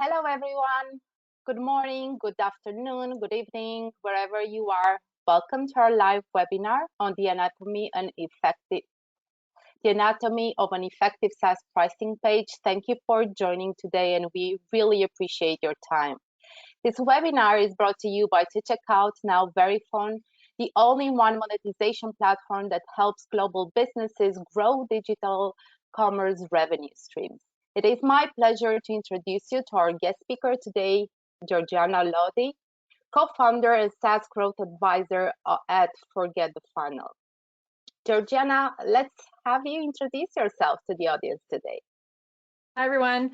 Hello, everyone. Good morning, good afternoon, good evening, wherever you are. Welcome to our live webinar on the anatomy of an effective SaaS pricing page. Thank you for joining today, and we really appreciate your time. This webinar is brought to you by to check out now Verifone, the all-in-one monetization platform that helps global businesses grow digital commerce revenue streams. It is my pleasure to introduce you to our guest speaker today, Georgiana Laudi, co-founder and SaaS Growth Advisor at Forget the Funnel. Georgiana, let's have you introduce yourself to the audience today. Hi, everyone.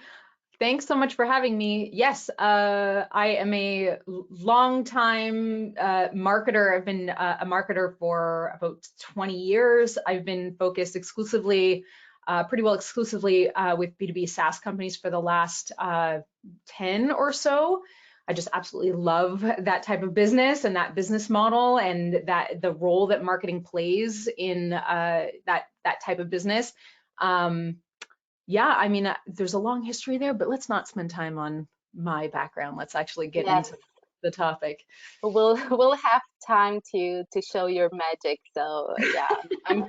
Thanks so much for having me. Yes, I am a long-time marketer. I've been a marketer for about 20 years. I've been focused exclusively, pretty well exclusively with B2B SaaS companies for the last 10 or so. I just absolutely love that type of business and that business model and that the role that marketing plays in that type of business. Yeah, I mean, there's a long history there, but let's not spend time on my background. Let's actually get into the topic. We'll have time to show your magic. So yeah, I'm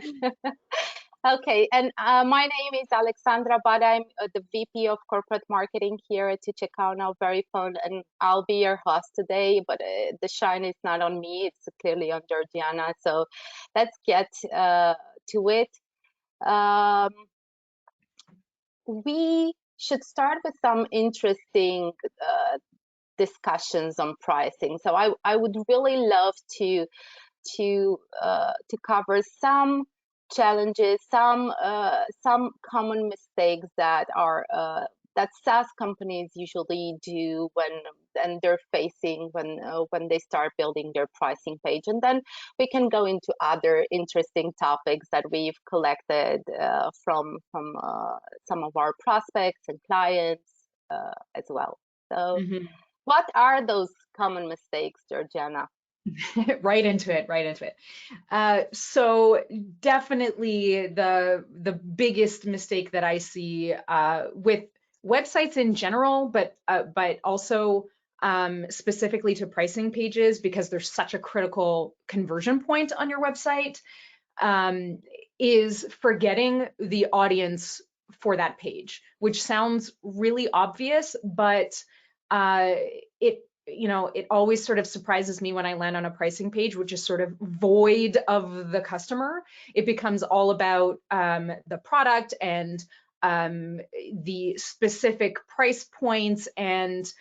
okay. And my name is Alexandra Badea. I'm the VP of Corporate Marketing here at Check Out Now Verifone, and I'll be your host today. But the shine is not on me; it's clearly on Georgiana. So let's get to it. We should start with some interesting discussions on pricing. So I would really love to cover some challenges, some common mistakes that are that SaaS companies usually do when they're facing when they start building their pricing page, and then we can go into other interesting topics that we've collected from some of our prospects and clients as well. So, what are those common mistakes, Georgiana? Right into it. So definitely the biggest mistake that I see with websites in general, but also specifically to pricing pages, because there's such a critical conversion point on your website, is forgetting the audience for that page, which sounds really obvious, but it always sort of surprises me when I land on a pricing page, which is sort of void of the customer. It becomes all about the product and the specific price points, and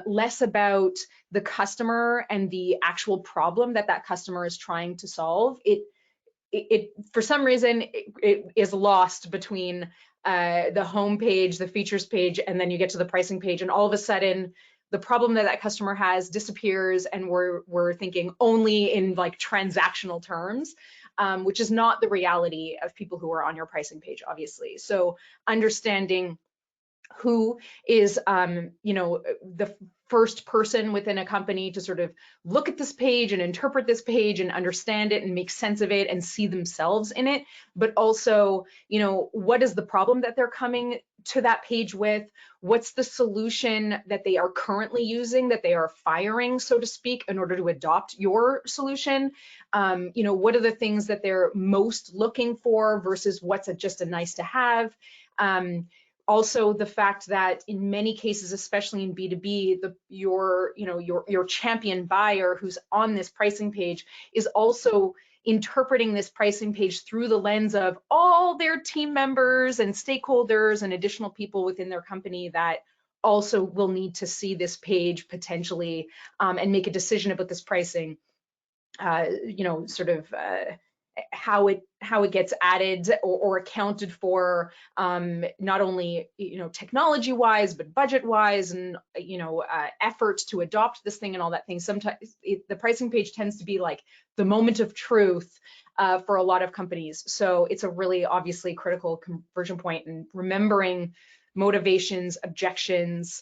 less about the customer and the actual problem that customer is trying to solve. It for some reason it is lost between the home page, the features page, and then you get to the pricing page, and all of a sudden the problem that customer has disappears, and we're thinking only in like transactional terms, which is not the reality of people who are on your pricing page, obviously. So understanding who is the first person within a company to sort of look at this page and interpret this page and understand it and make sense of it and see themselves in it, but also, what is the problem that they're coming to that page with? What's the solution that they are currently using that they are firing, so to speak, in order to adopt your solution? What are the things that they're most looking for versus what's just a nice to have? Also, the fact that in many cases, especially in B2B, your champion buyer who's on this pricing page is also interpreting this pricing page through the lens of all their team members and stakeholders and additional people within their company that also will need to see this page potentially and make a decision about this pricing. How it gets added or accounted for, not only technology wise, but budget wise, and effort to adopt this thing and all that thing. Sometimes the pricing page tends to be like the moment of truth for a lot of companies. So it's a really obviously critical conversion point, and remembering motivations, objections,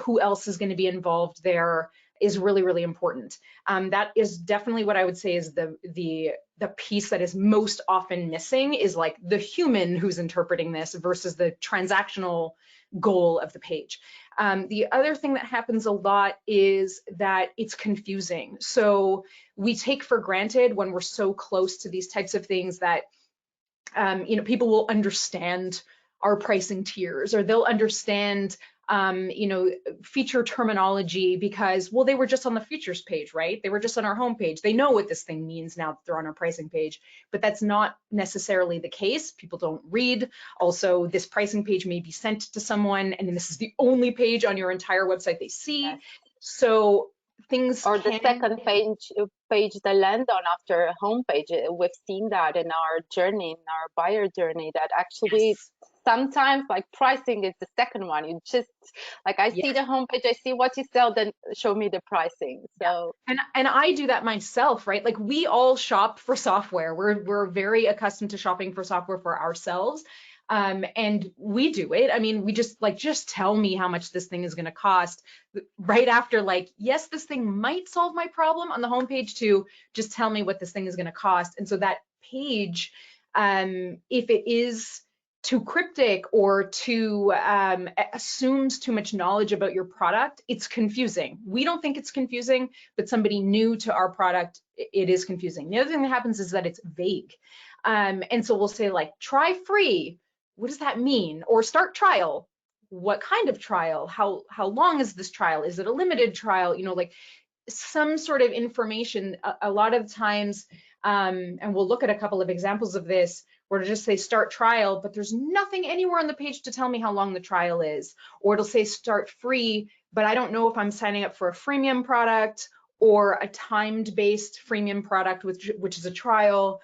who else is going to be involved there, is really, really important. That is definitely what I would say is the piece that is most often missing, is like the human who's interpreting this versus the transactional goal of the page. The other thing that happens a lot is that it's confusing. So we take for granted when we're so close to these types of things that people will understand our pricing tiers, or they'll understand feature terminology because, well, they were just on the features page, right? They were just on our homepage. They know what this thing means now that they're on our pricing page, but that's not necessarily the case. People don't read. Also, this pricing page may be sent to someone, and then this is the only page on your entire website they see. Yes. So things Or the second page they land on after a homepage. We've seen that in our journey, in our buyer journey, that actually Yes. sometimes like pricing is the second one. You just like, I see the homepage, I see what you sell, then show me the pricing. So and I do that myself, right? Like, we all shop for software. We're very accustomed to shopping for software for ourselves. And we do it. I mean, we just tell me how much this thing is going to cost right after, like, yes, this thing might solve my problem on the homepage, to just tell me what this thing is going to cost. And so that page, if it is too cryptic or too assumes too much knowledge about your product, it's confusing. We don't think it's confusing, but somebody new to our product, it is confusing. The other thing that happens is that it's vague. And so we'll say, like, try free. What does that mean? Or start trial. What kind of trial? How long is this trial? Is it a limited trial? Like, some sort of information. A lot of times, and we'll look at a couple of examples of this, where to just say start trial, but there's nothing anywhere on the page to tell me how long the trial is. Or it'll say start free, but I don't know if I'm signing up for a freemium product or a timed-based freemium product, which is a trial.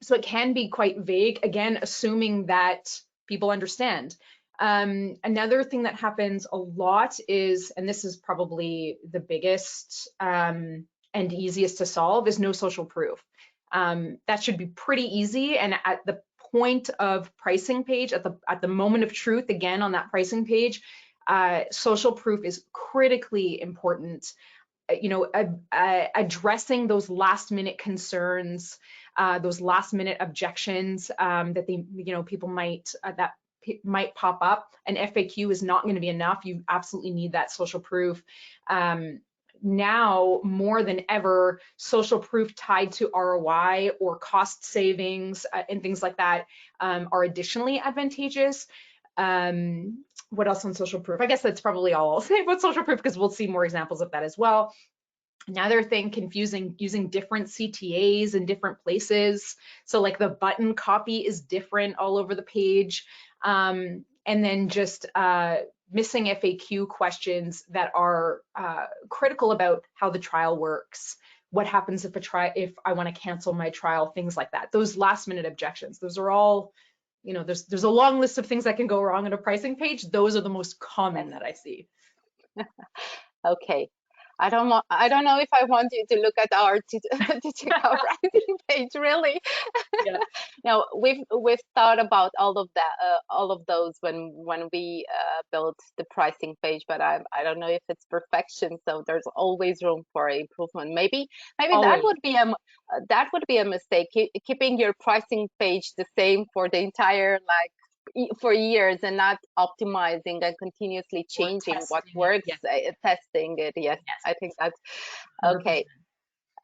So it can be quite vague, again, assuming that people understand. Another thing that happens a lot is, and this is probably the biggest and easiest to solve, is no social proof. That should be pretty easy. And at the point of pricing page, at the moment of truth, again, on that pricing page, social proof is critically important. Addressing those last minute concerns, those last minute objections that people might pop up. An FAQ is not going to be enough. You absolutely need that social proof. Now more than ever, social proof tied to ROI or cost savings and things like that are additionally advantageous. What else on social proof? I guess that's probably all I'll say about social proof, because we'll see more examples of that as well. Another thing, confusing, using different CTAs in different places. So like the button copy is different all over the page. And then just missing FAQ questions that are critical about how the trial works. What happens if I want to cancel my trial, things like that. Those last minute objections, those are all, there's a long list of things that can go wrong on a pricing page. Those are the most common that I see. Okay. I don't know if I want you to look at our digital pricing page, really. Yeah. No, we've thought about all of that, all of those when we built the pricing page, but I don't know if it's perfection. So there's always room for improvement. Maybe Always. that would be a mistake. Keeping your pricing page the same for the entire for years, and not optimizing and continuously changing what works, testing it. Yes, I think that's okay.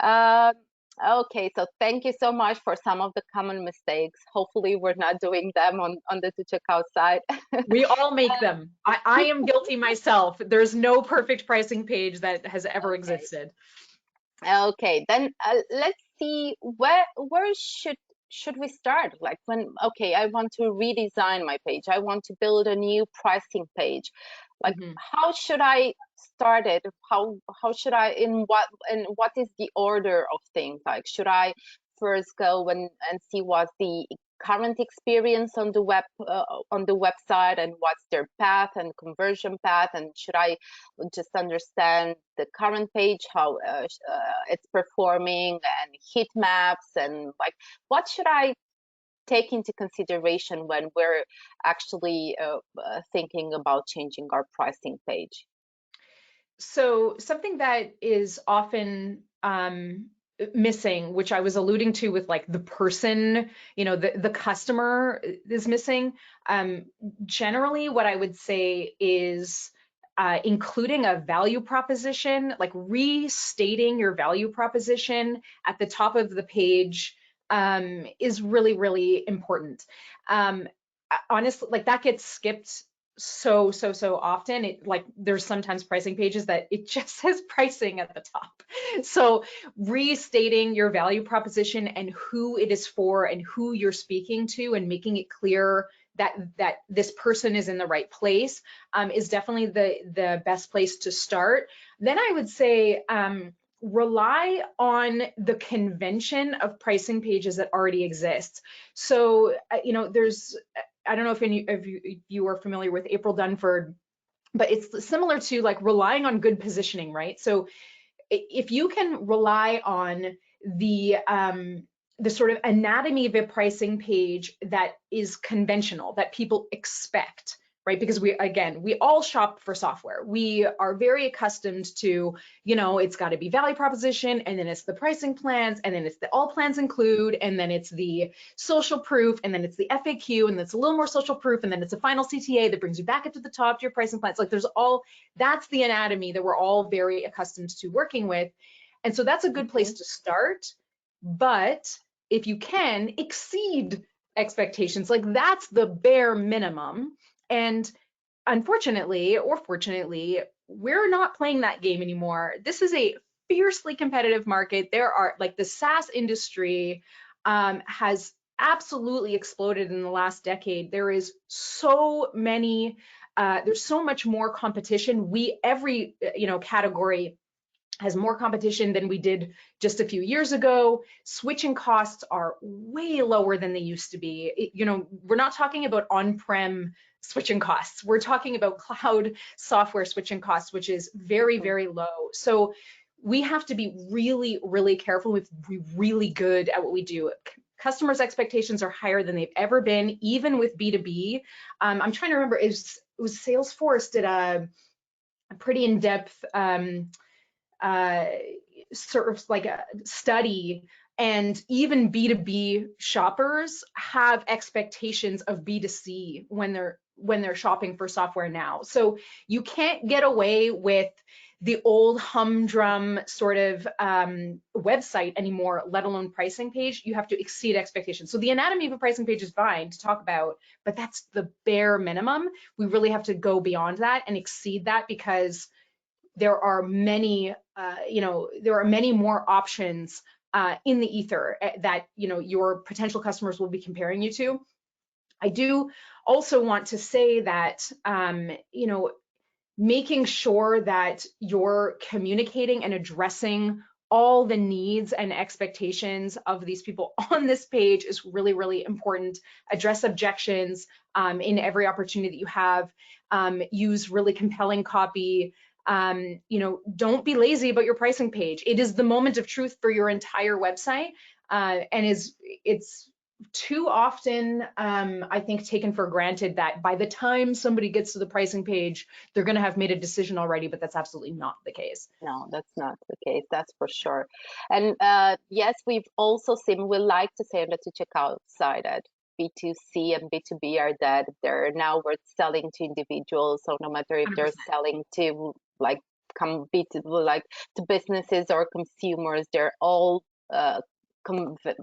Okay, so thank you so much for some of the common mistakes. Hopefully we're not doing them on the to checkout side. We all make them. I am guilty myself. There's no perfect pricing page that has ever existed. Okay, then let's see, where should we start? Like, okay, I want to redesign my page. I want to build a new pricing page. Like, how should I start it? How should I, in what is the order of things? Like, should I first go and see what the current experience on the website, and what's their path and conversion path, and should I just understand the current page, how it's performing, and heat maps, and like, what should I take into consideration when we're actually thinking about changing our pricing page? So something that is often missing, which I was alluding to with like the person, the customer is missing. Generally, what I would say is including a value proposition, like restating your value proposition at the top of the page is really, really important. Honestly, like that gets skipped so often. It like there's sometimes pricing pages that it just says pricing at the top. So restating your value proposition and who it is for and who you're speaking to and making it clear that this person is in the right place is definitely the best place to start. Then I would say rely on the convention of pricing pages that already exist. So there's, I don't know if you are familiar with April Dunford, but it's similar to like relying on good positioning, right? So if you can rely on the sort of anatomy of a pricing page that is conventional, that people expect, right? Because we all shop for software. We are very accustomed to, it's got to be value proposition, and then it's the pricing plans, and then it's the all plans include, and then it's the social proof, and then it's the FAQ, and then it's a little more social proof, and then it's a final CTA that brings you back up to the top to your pricing plans. Like that's the anatomy that we're all very accustomed to working with. And so that's a good place to start. But if you can exceed expectations, like that's the bare minimum. And unfortunately, or fortunately, we're not playing that game anymore. This is a fiercely competitive market. There are like the SaaS industry has absolutely exploded in the last decade. There is so many, there's so much more competition. Every category has more competition than we did just a few years ago. Switching costs are way lower than they used to be. We're not talking about on-prem switching costs. We're talking about cloud software switching costs, which is very, very low. So we have to be really, really careful. We have to be really good at what we do. Customers' expectations are higher than they've ever been, even with B2B. I'm trying to remember, it was Salesforce did a pretty in-depth sort of like a study, and even B2B shoppers have expectations of B2C when they're shopping for software now. So you can't get away with the old humdrum sort of website anymore, let alone pricing page. You have to exceed expectations. So the anatomy of a pricing page is fine to talk about, but that's the bare minimum. We really have to go beyond that and exceed that, because there are many, there are many more options in the ether that your potential customers will be comparing you to. I do also want to say that making sure that you're communicating and addressing all the needs and expectations of these people on this page is really, really important. Address objections in every opportunity that you have. Use really compelling copy. Don't be lazy about your pricing page. It is the moment of truth for your entire website, and it's too often, I think, taken for granted that by the time somebody gets to the pricing page, they're going to have made a decision already, but that's absolutely not the case. No, that's not the case. That's for sure. And yes, we've also seen, we like to say on the to checkout side that B2C and B2B are dead. They're now we're selling to individuals. So no matter if they're 100%. selling to like to businesses or consumers, they're all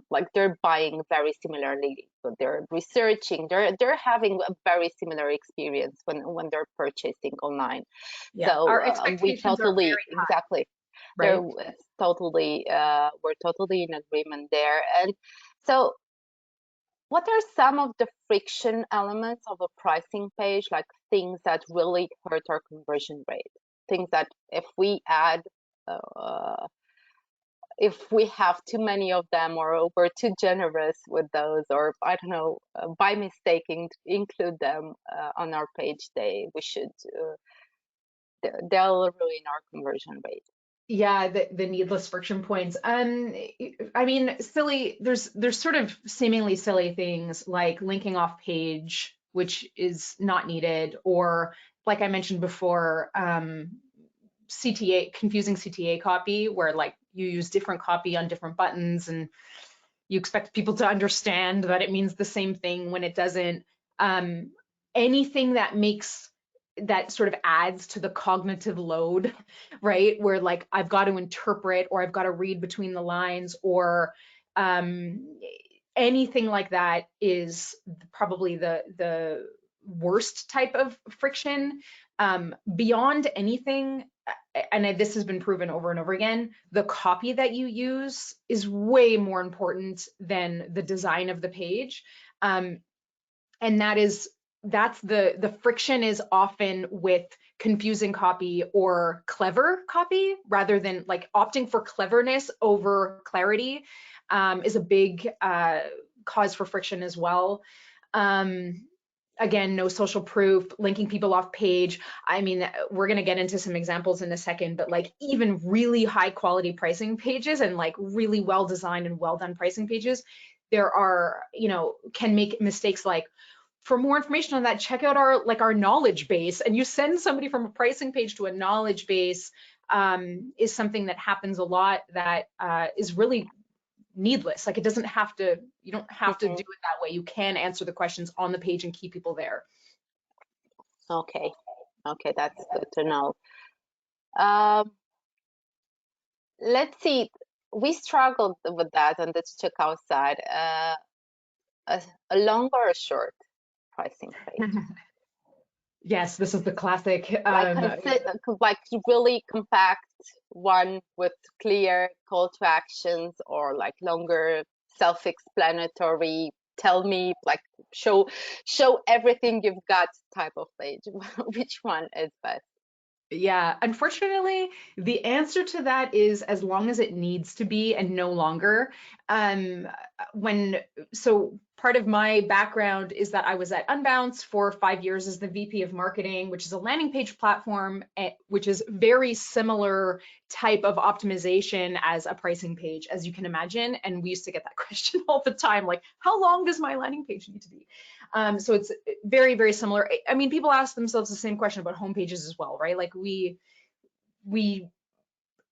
like they're buying very similarly. So they're researching, they're having a very similar experience when they're purchasing online. Yeah, So our we expectations are totally very high, exactly right? totally we're totally in agreement there. And so what are some of the friction elements of a pricing page, like things that really hurt our conversion rate? Things that uh, if we have too many of them, or we're too generous with those, or I don't know, by mistake include them on our page, we should they'll ruin our conversion rate. Yeah, the needless friction points. I mean, there's sort of seemingly silly things like linking off page, which is not needed, or like I mentioned before, CTA, confusing CTA copy, where like you use different copy on different buttons and you expect people to understand that it means the same thing when it doesn't. Anything that sort of adds to the cognitive load, right? Where like I've got to interpret, or I've got to read between the lines, or anything like that is probably the worst type of friction. Beyond anything, and this has been proven over and over again, the copy that you use is way more important than the design of the page. And that's the friction is often with confusing copy or clever copy, rather than like opting for cleverness over clarity, is a big cause for friction as well. Again, no social proof, linking people off page. I mean, we're going to get into some examples in a second, but like even really high quality pricing pages and like really well designed and well done pricing pages, there are, can make mistakes like, for more information on that, check out our knowledge base. And you send somebody from a pricing page to a knowledge base, is something that happens a lot, that is really needless. Like it doesn't have to, you don't have to do it that way. You can answer the questions on the page and keep people there. Okay, that's good to know. Let's see, we struggled with that on the checkout side. A long or a short pricing page? Yes, this is the classic. Like really compact one with clear call to actions, or like longer self-explanatory, tell me, like show everything you've got type of page. Which one is best? Yeah, unfortunately, the answer to that is as long as it needs to be and no longer. So part of my background is that I was at Unbounce for 5 years as the VP of marketing, which is a landing page platform, which is very similar type of optimization as a pricing page, as you can imagine. And we used to get that question all the time, like, how long does my landing page need to be? So it's very, very similar. I mean, people ask themselves the same question about home pages as well, right? Like we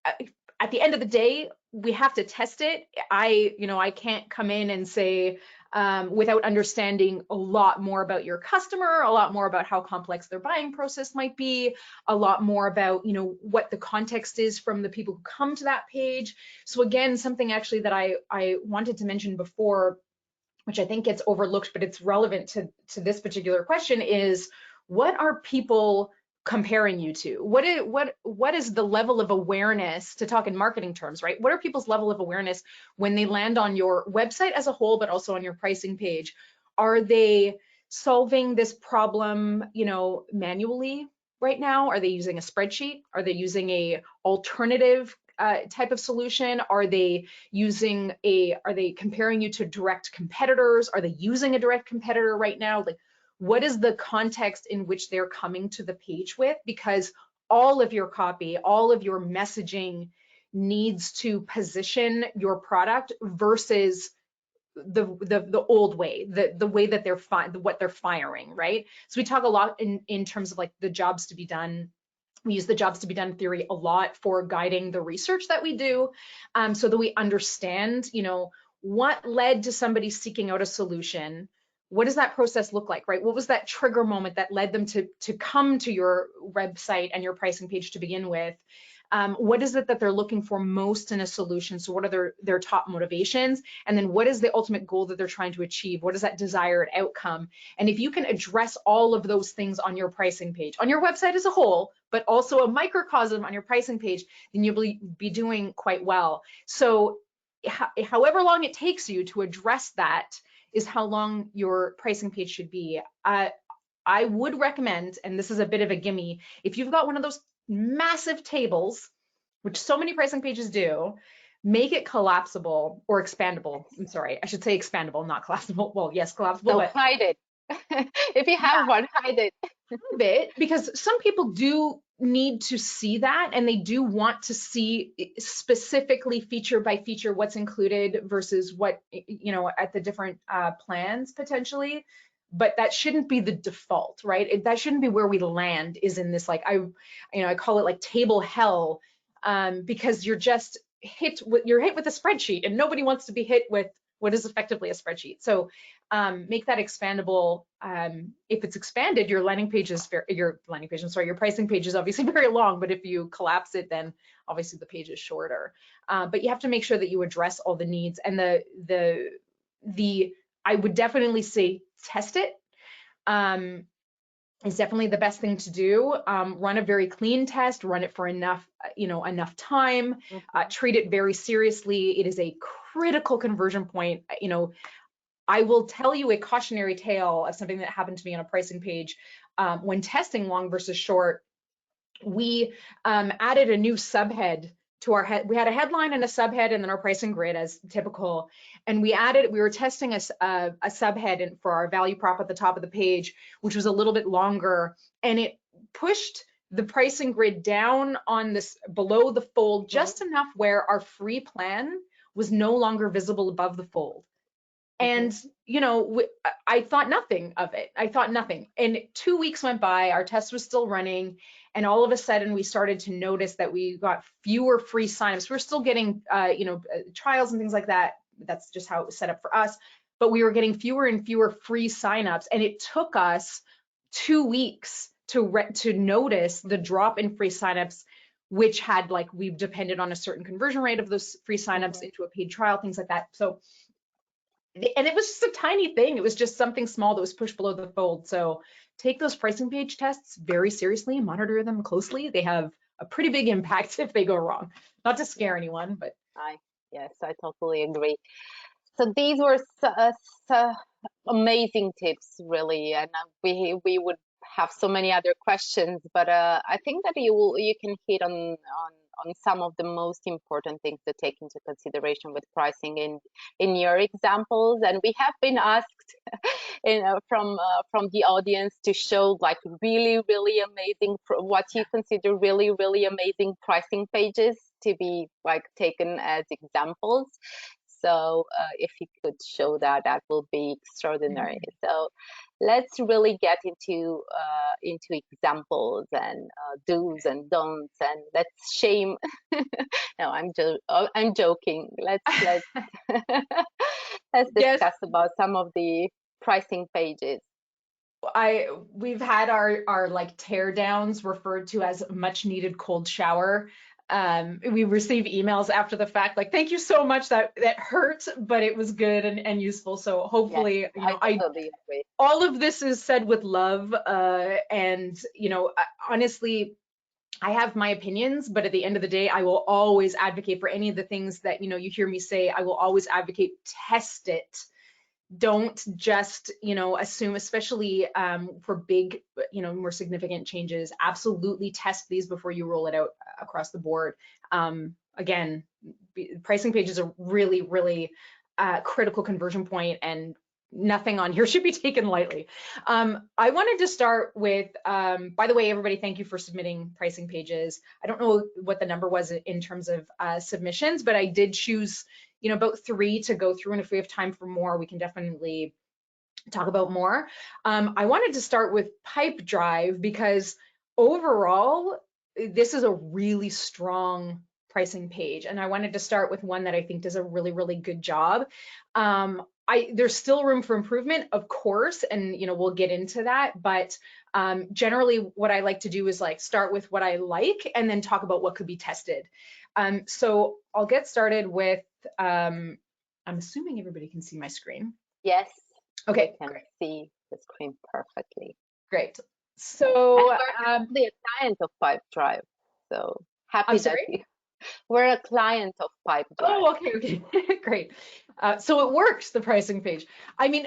at the end of the day, we have to test it. I can't come in and say, without understanding a lot more about your customer, a lot more about how complex their buying process might be, a lot more about, what the context is from the people who come to that page. So again, something actually that I wanted to mention before, which I think gets overlooked, but it's relevant to this particular question, is what are people comparing you to? What is the level of awareness, to talk in marketing terms, right? What are people's level of awareness when they land on your website as a whole, but also on your pricing page? Are they solving this problem, manually right now? Are they using a spreadsheet? Are they using a alternative type of solution? Are they comparing you to direct competitors? Are they using a direct competitor right now? Like, what is the context in which they're coming to the page with? Because all of your copy, all of your messaging needs to position your product versus the old way, the way that what they're firing, right? So we talk a lot in terms of like the jobs to be done. We use the jobs to be done theory a lot for guiding the research that we do, so that we understand, what led to somebody seeking out a solution. What does that process look like, right? What was that trigger moment that led them to come to your website and your pricing page to begin with? What is it that they're looking for most in a solution? So what are their top motivations? And then what is the ultimate goal that they're trying to achieve? What is that desired outcome? And if you can address all of those things on your pricing page, on your website as a whole, but also a microcosm on your pricing page, then you'll be doing quite well. So however long it takes you to address that is how long your pricing page should be. I would recommend, and this is a bit of a gimme, if you've got one of those massive tables, which so many pricing pages do, make it collapsible or expandable. I'm sorry, I should say expandable, not collapsible. Well, yes, collapsible. So but hide it. If you have one, hide it. Because some people do need to see that, and they do want to see specifically feature by feature what's included versus what, at the different plans potentially. but that shouldn't be the default, right? That shouldn't be where we land, is in this, like, I call it like table hell, because you're hit with a spreadsheet, and nobody wants to be hit with what is effectively a spreadsheet. So make that expandable. If it's expanded, your pricing page is obviously very long, but if you collapse it, then obviously the page is shorter. But you have to make sure that you address all the needs, and I would definitely say test it. Is definitely the best thing to do. Run a very clean test, run it for enough time, treat it very seriously. It is a critical conversion point. I will tell you a cautionary tale of something that happened to me on a pricing page. When testing long versus short, we added a new subhead to our head. We had a headline and a subhead, and then our pricing grid as typical. And we were testing a subhead for our value prop at the top of the page, which was a little bit longer, and it pushed the pricing grid down on this below the fold just enough where our free plan was no longer visible above the fold. And, I thought nothing of it. And 2 weeks went by, our test was still running. And all of a sudden we started to notice that we got fewer free signups. We're still getting, trials and things like that. That's just how it was set up for us. But we were getting fewer and fewer free signups. And it took us 2 weeks to notice the drop in free signups, which had, like, we've depended on a certain conversion rate of those free signups into a paid trial, things like that. So, and it was just a tiny thing. It was just something small that was pushed below the fold. So take those pricing page tests very seriously, monitor them closely. They have a pretty big impact if they go wrong. Not to scare anyone, but. Yes, I totally agree. So these were amazing tips, really, and we would have so many other questions, but I think that you can hit on some of the most important things to take into consideration with pricing in your examples. And we have been asked, from the audience to show, like, really amazing, what you consider really amazing pricing pages to be, like, taken as examples. So if you could show that will be extraordinary. So let's really get into examples and do's and don'ts, and let's shame. No, I'm joking. Let's let's discuss about some of the pricing pages. We've had our like tear downs referred to as much needed cold shower. We receive emails after the fact, like, thank you so much, that hurt, but it was good and useful. So hopefully, all of this is said with love. And, honestly, I have my opinions, but at the end of the day, I will always advocate for any of the things that, you hear me say. I will always advocate, test it. Don't just, assume, especially for big, more significant changes. Absolutely test these before you roll it out across the board. Again, pricing pages are really critical conversion point, and nothing on here should be taken lightly. I wanted to start with, by the way, everybody, thank you for submitting pricing pages. I don't know what the number was in terms of submissions, but I did choose about 3 to go through, and if we have time for more, we can definitely talk about more. I wanted to start with Pipedrive because overall, this is a really strong pricing page, and I wanted to start with one that I think does a really good job. There's still room for improvement, of course, and we'll get into that, but generally what I like to do is start with what I like and then talk about what could be tested. So I'll get started with, I'm assuming everybody can see my screen. Yes. Okay. I can see the screen perfectly. Great. So we're actually a client of Pipedrive. So happy that we're a client of Pipedrive. Oh, okay. Great. So it works, the pricing page. I mean,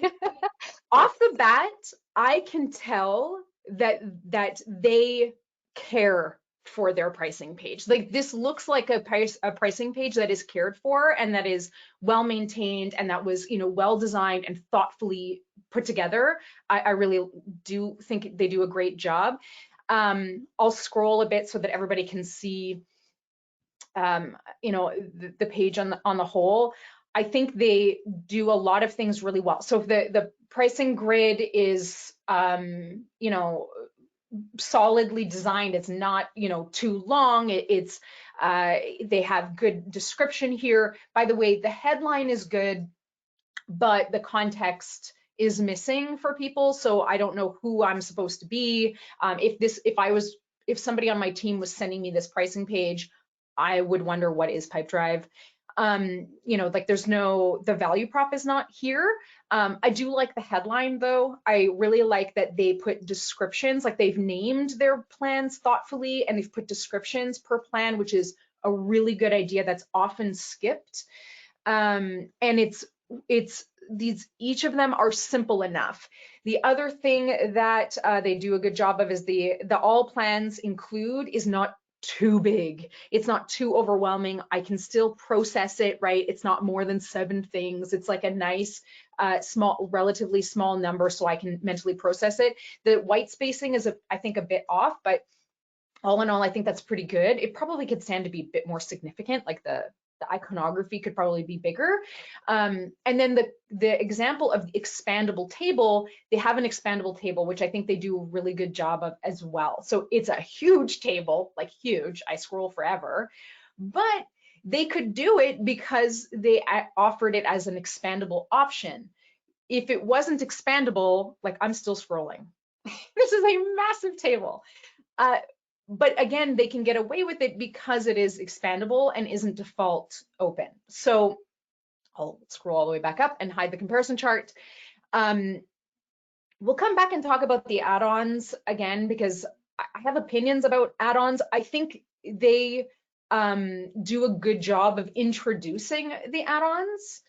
off the bat, I can tell that they care for their pricing page. Like, this looks like a pricing page that is cared for and that is well maintained and that was well designed and thoughtfully put together. I really do think they do a great job. I'll scroll a bit so that everybody can see the page on the whole. I think they do a lot of things really well. So the pricing grid is, you know, solidly designed. It's not, you know, too long. They have good description here. By the way, the headline is good, but the context is missing for people. So I don't know who I'm supposed to be. If somebody on my team was sending me this pricing page, I would wonder, what is Pipedrive? You know, like the value prop is not here. I do like the headline though. I really like that they put descriptions, like they've named their plans thoughtfully and they've put descriptions per plan, which is a really good idea that's often skipped. And each of them are simple enough. The other thing that they do a good job of is the all plans include is not too big. It's not too overwhelming. I can still process it, right? It's not more than 7 things. It's like a nice, relatively small number, so I can mentally process it. The white spacing is, I think, a bit off, but all in all, I think that's pretty good. It probably could stand to be a bit more significant, like the iconography could probably be bigger. And then the example of the expandable table, they have an expandable table, which I think they do a really good job of as well. So it's a huge table, like huge, I scroll forever, but they could do it because they offered it as an expandable option. If it wasn't expandable, like I'm still scrolling. This is a massive table. But again, they can get away with it because it is expandable and isn't default open. So I'll scroll all the way back up and hide the comparison chart. We'll come back and talk about the add-ons again, because I have opinions about add-ons. I think they do a good job of introducing the add-ons.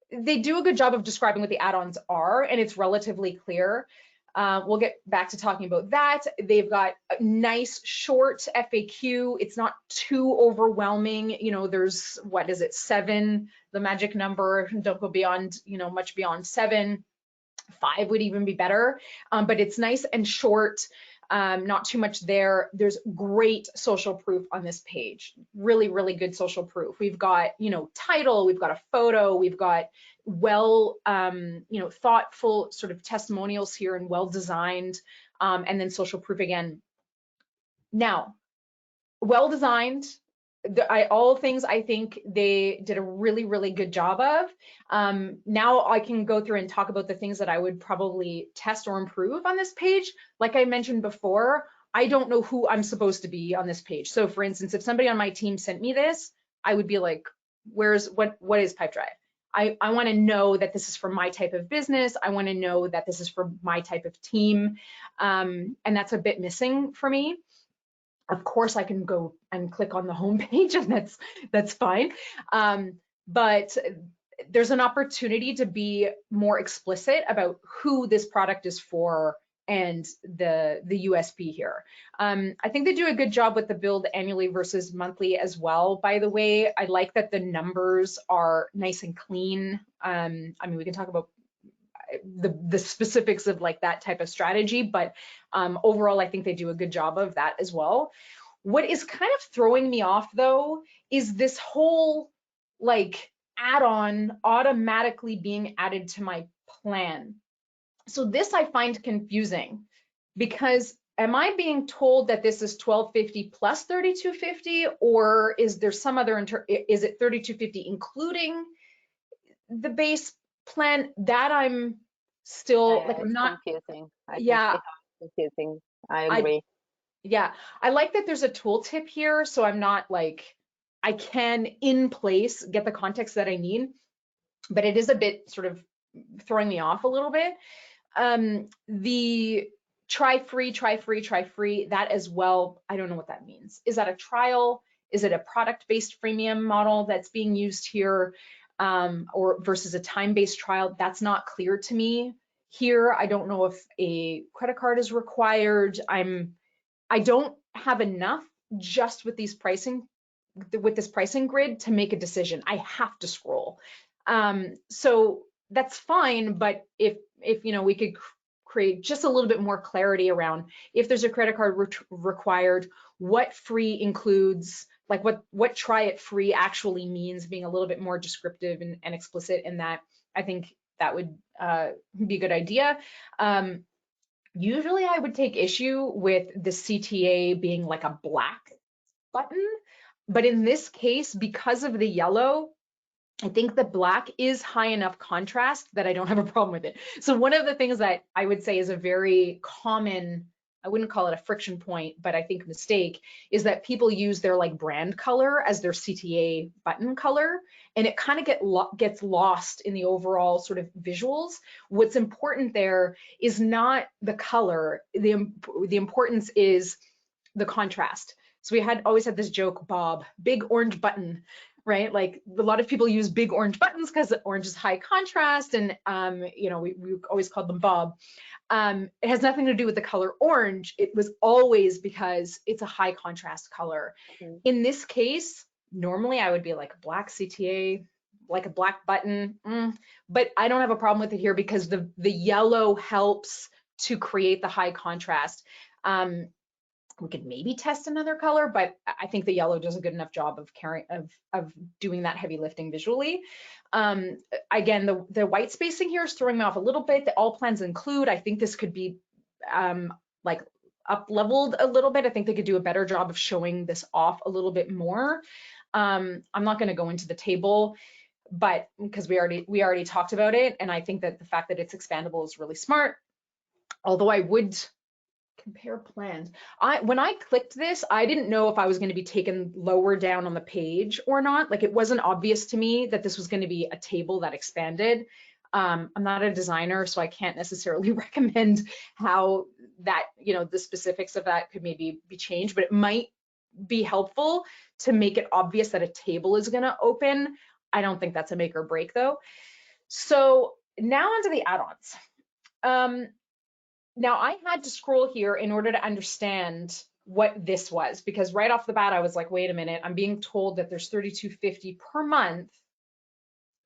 They do a good job of describing what the add-ons are, and it's relatively clear. We'll get back to talking about that. They've got a nice short FAQ. It's not too overwhelming. You know, there's, what is it, 7, the magic number. Don't go beyond, you know, much beyond 7. 5 would even be better, but it's nice and short. Not too much there. There's great social proof on this page. Really, really good social proof. We've got, you know, title, we've got a photo, we've got you know, thoughtful sort of testimonials here and well designed, and then social proof again. Now, well designed. All things I think they did a really, really good job of. Now I can go through and talk about the things that I would probably test or improve on this page. Like I mentioned before, I don't know who I'm supposed to be on this page. So for instance, if somebody on my team sent me this, I would be like, what is Pipedrive? I want to know that this is for my type of business. I want to know that this is for my type of team. And that's a bit missing for me. Of course, I can go and click on the home page, and that's fine. But there's an opportunity to be more explicit about who this product is for and the USP here. I think they do a good job with the build annually versus monthly as well. By the way, I like that the numbers are nice and clean. I mean, we can talk about the specifics of like that type of strategy, but overall, I think they do a good job of that as well. What is kind of throwing me off though is this whole like add-on automatically being added to my plan. So this I find confusing, because am I being told that this is $12.50 plus $32.50, or is there some other, is it $32.50 including the base plan? That I'm still like, I'm not confusing. Yeah, Confusing. I agree. Yeah, I like that there's a tooltip here, so I'm not like, I can in place get the context that I need, but it is a bit sort of throwing me off a little bit. The try free, that as well, I don't know what that means. Is that a trial? Is it a product-based freemium model that's being used here, or versus a time-based trial? That's not clear to me here. I don't know if a credit card is required. I don't have enough just with this pricing grid to make a decision. I have to scroll. So that's fine, but if you know, we could create just a little bit more clarity around if there's a credit card required, what free includes like what try it free actually means, being a little bit more descriptive and explicit in that. I think that would be a good idea. Usually I would take issue with the CTA being like a black button, but in this case, because of the yellow, I think the black is high enough contrast that I don't have a problem with it. So one of the things that I would say is a very common, I wouldn't call it a friction point, but I think mistake, is that people use their like brand color as their CTA button color, and it kind of gets lost in the overall sort of visuals. What's important there is not the color. The importance is the contrast. So we always had this joke, Bob, big orange button, right? Like a lot of people use big orange buttons because orange is high contrast, and you know, we always called them Bob. It has nothing to do with the color orange. It was always because it's a high contrast color. Mm. In this case, normally I would be like a black CTA, like a black button, but I don't have a problem with it here because the yellow helps to create the high contrast. We could maybe test another color, but I think the yellow does a good enough job of doing that heavy lifting visually. Again, the white spacing here is throwing me off a little bit. The all plans include, I think this could be like up leveled a little bit. I think they could do a better job of showing this off a little bit more. I'm not going to go into the table, but because we already talked about it, and I think that the fact that it's expandable is really smart. Although I would compare plans. When I clicked this, I didn't know if I was going to be taken lower down on the page or not. Like, it wasn't obvious to me that this was going to be a table that expanded. I'm not a designer, so I can't necessarily recommend how that, you know, the specifics of that could maybe be changed, but it might be helpful to make it obvious that a table is going to open. I don't think that's a make or break though. So now onto the add-ons. Now I had to scroll here in order to understand what this was, because right off the bat I was like, wait a minute, I'm being told that there's $32.50 per month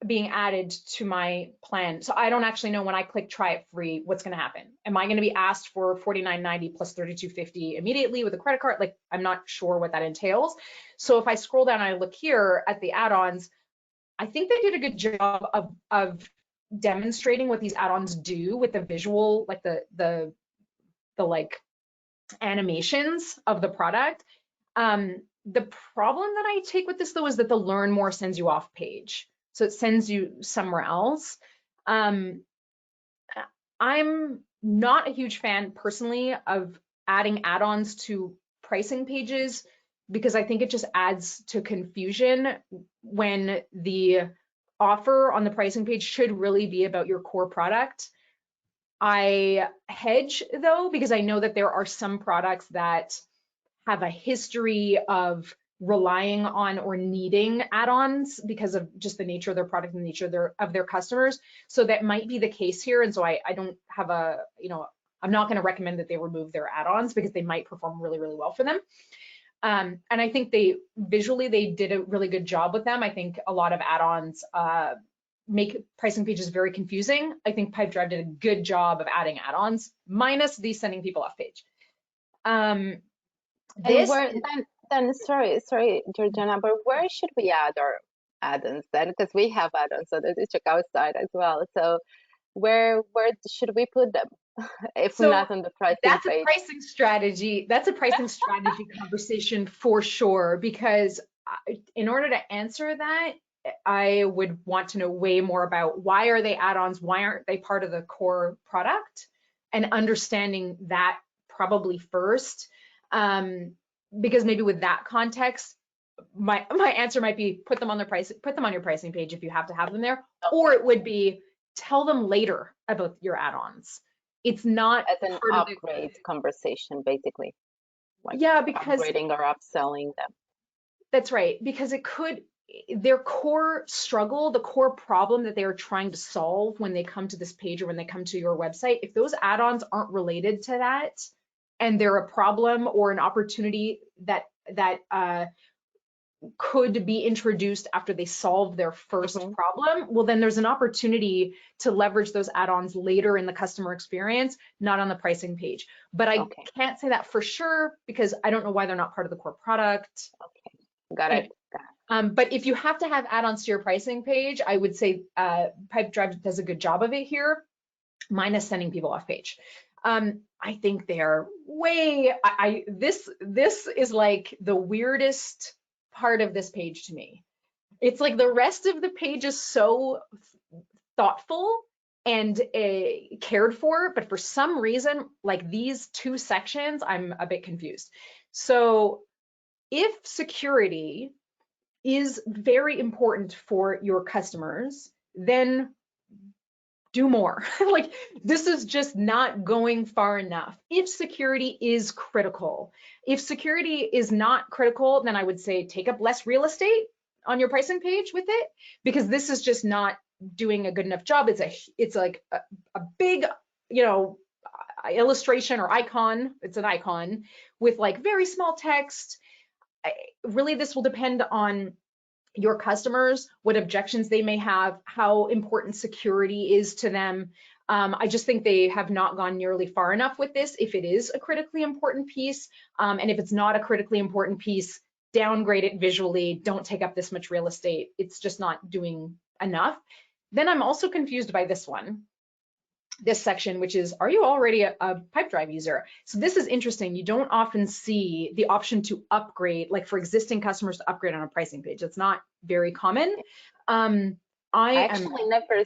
being added to my plan. So I don't actually know, when I click try it free, what's going to happen. Am I going to be asked for $49.90 plus $32.50 immediately with a credit card? Like, I'm not sure what that entails. So if I scroll down and I look here at the add-ons, I think they did a good job of demonstrating what these add-ons do with the visual, like the like animations of the product. The problem that I take with this though is that the learn more sends you off page. So it sends you somewhere else. I'm not a huge fan personally of adding add-ons to pricing pages, because I think it just adds to confusion when the offer on the pricing page should really be about your core product. I hedge though, because I know that there are some products that have a history of relying on or needing add-ons because of just the nature of their product and the nature of their customers. So that might be the case here. And so I don't have a, you know, I'm not going to recommend that they remove their add-ons because they might perform really, really well for them. And I think visually they did a really good job with them. I think a lot of add-ons make pricing pages very confusing. I think Pipedrive did a good job of adding add-ons, minus the sending people off page. Sorry, Georgiana, but where should we add our add-ons then? Because we have add-ons on the checkout side as well. So where should we put them if not on the pricing that's page? A pricing strategy. That's a pricing strategy conversation for sure, because in order to answer that, I would want to know way more about why are they add-ons, why aren't they part of the core product, and understanding that probably first. Because maybe with that context, my answer might be put them on your pricing page if you have to have them there, or it would be tell them later about your add-ons. It's not as an upgrade conversation, basically. Like, yeah, because upgrading or upselling them. That's right, because it could, their core struggle, the core problem that they are trying to solve when they come to this page or when they come to your website, if those add-ons aren't related to that, and they're a problem or an opportunity that could be introduced after they solve their first problem, well, then there's an opportunity to leverage those add-ons later in the customer experience, not on the pricing page. But I can't say that for sure because I don't know why they're not part of the core product. Okay. Got it. But if you have to have add-ons to your pricing page, I would say Pipedrive does a good job of it here, minus sending people off page. I think they're way, this is like the weirdest part of this page to me. It's like the rest of the page is so thoughtful and cared for, but for some reason, like these two sections, I'm a bit confused. So if security is very important for your customers, then do more. Like this is just not going far enough. If security is critical, if security is not critical, then I would say take up less real estate on your pricing page with it, because this is just not doing a good enough job. It's like a big, you know, illustration or icon. It's an icon with like very small text. Really, this will depend on your customers, what objections they may have, how important security is to them. I just think they have not gone nearly far enough with this if it is a critically important piece. And if it's not a critically important piece, downgrade it visually, don't take up this much real estate. It's just not doing enough. Then I'm also confused by this one, this section, which is, are you already a Pipedrive user? So this is interesting. You don't often see the option to upgrade, like for existing customers to upgrade on a pricing page. It's not very common. I actually never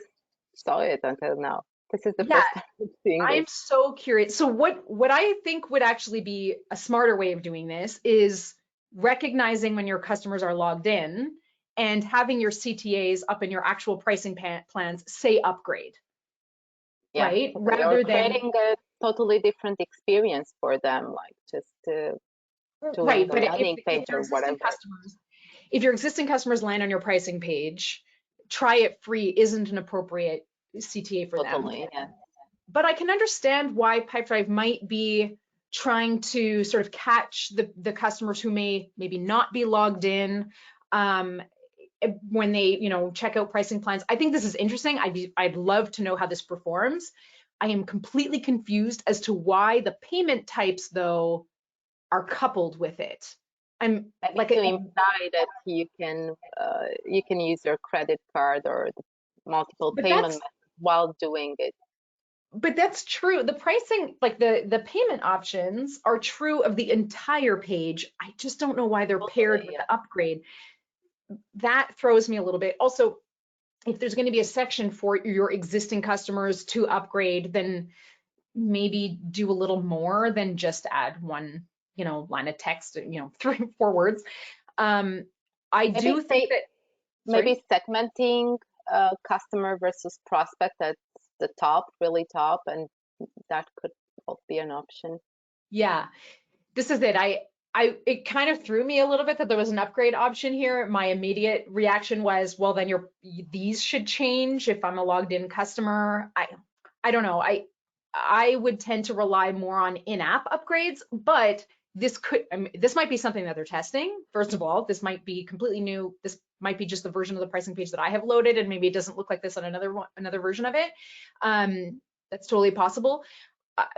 saw it until now. This is the first time I'm seeing this. I'm so curious. So what I think would actually be a smarter way of doing this is recognizing when your customers are logged in and having your CTAs up in your actual pricing plans say upgrade. Yeah, right? Rather than creating a totally different experience for them, like just doing right. the landing page or whatever. If your existing customers land on your pricing page, try it free isn't an appropriate CTA for them. Yeah. But I can understand why Pipedrive might be trying to sort of catch the customers who may maybe not be logged in when they, you know, check out pricing plans. I think this is interesting. I'd love to know how this performs. I am completely confused as to why the payment types, though, are coupled with it. I'm like to imply that you can use your credit card or the multiple payment methods while doing it. But that's true. The pricing, like the payment options are true of the entire page. I just don't know why they're paired with the upgrade. That throws me a little bit. Also, if there's going to be a section for your existing customers to upgrade, then maybe do a little more than just add one, you know, line of text, you know, 3 or 4 words. I do think that maybe segmenting customer versus prospect at the top, really top, and that could be an option. Yeah, this is it. It kind of threw me a little bit that there was an upgrade option here. My immediate reaction was, well, then these should change if I'm a logged in customer. I don't know. I would tend to rely more on in-app upgrades, but this might be something that they're testing. First of all, this might be completely new. This might be just the version of the pricing page that I have loaded, and maybe it doesn't look like this on another version of it. That's totally possible.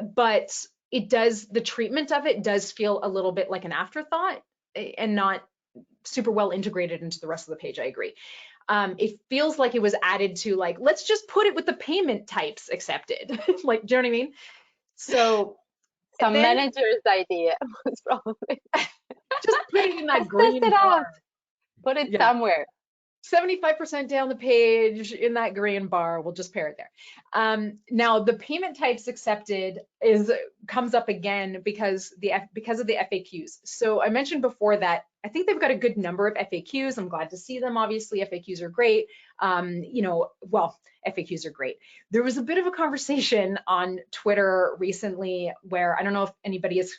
But the treatment of it does feel a little bit like an afterthought and not super well integrated into the rest of the page. I agree. It feels like it was added to, like, let's just put it with the payment types accepted. Like, do you know what I mean? So some manager's idea was probably just put it in that green bar. Put it somewhere. 75% down the page in that green bar, we'll just pair it there. Now the payment types accepted comes up again because of the FAQs. So I mentioned before that I think they've got a good number of FAQs. I'm glad to see them. Obviously, FAQs are great. FAQs are great. There was a bit of a conversation on Twitter recently where, I don't know if anybody is